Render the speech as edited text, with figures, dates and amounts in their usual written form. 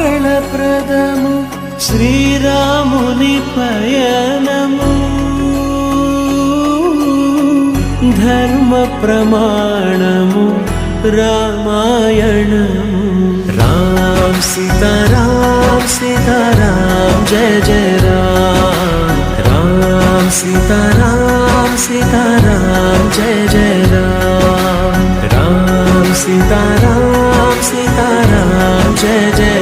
మంగళప్రదము శ్రీరాముని పయనము ధర్మ ప్రమాణము రామాయణము రామ్ సీతారాం సీతారాం జయ జయ రామ్ రామ్ సీతారాం సీతారాం జయ జయ రామ్ రామ్ సీతారాం సీతారాం జయ జయ